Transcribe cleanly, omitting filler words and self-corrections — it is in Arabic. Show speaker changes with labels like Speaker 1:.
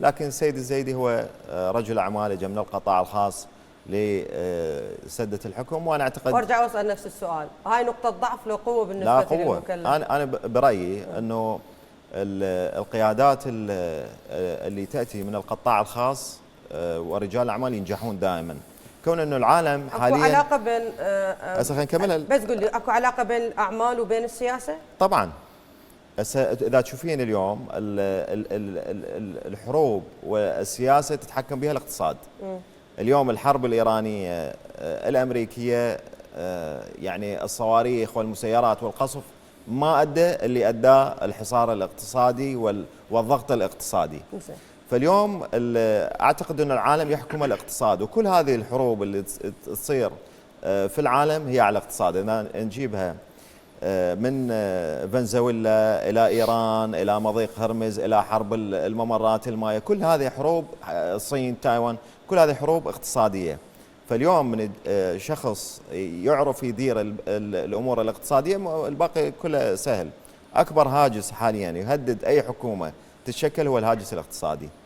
Speaker 1: لكن السيد الزيدي هو رجل أعمال جاء من القطاع الخاص لسدة الحكم، وأنا أعتقد
Speaker 2: وارجع واسال نفس السؤال، هاي نقطة ضعف لو قوة بالنسبة
Speaker 1: لا قوة.
Speaker 2: للمكلف؟
Speaker 1: أنا برأيي أنه القيادات اللي تأتي من القطاع الخاص ورجال الأعمال ينجحون دائما، كون أنه العالم حاليا
Speaker 2: اكو علاقة بين
Speaker 1: هسه خلينا نكملها.
Speaker 2: بس قول لي، اكو علاقة بين الأعمال وبين السياسة؟
Speaker 1: طبعا. هسه اذا تشوفين اليوم الحروب والسياسه تتحكم بها الاقتصاد. اليوم الحرب الايرانيه الامريكيه، يعني الصواريخ والمسيرات والقصف ما ادى اللي اداه الحصار الاقتصادي والضغط الاقتصادي. فاليوم اعتقد ان العالم يحكم الاقتصاد، وكل هذه الحروب اللي تصير في العالم هي على الاقتصاد. اذا نجيبها من فنزويلا إلى إيران إلى مضيق هرمز إلى حرب الممرات المائية، كل هذه حروب، الصين، تايوان، كل هذه حروب اقتصادية. فاليوم من شخص يعرف يدير الأمور الاقتصادية، الباقي كله سهل. أكبر هاجس حاليا يهدد أي حكومة تتشكل هو الهاجس الاقتصادي.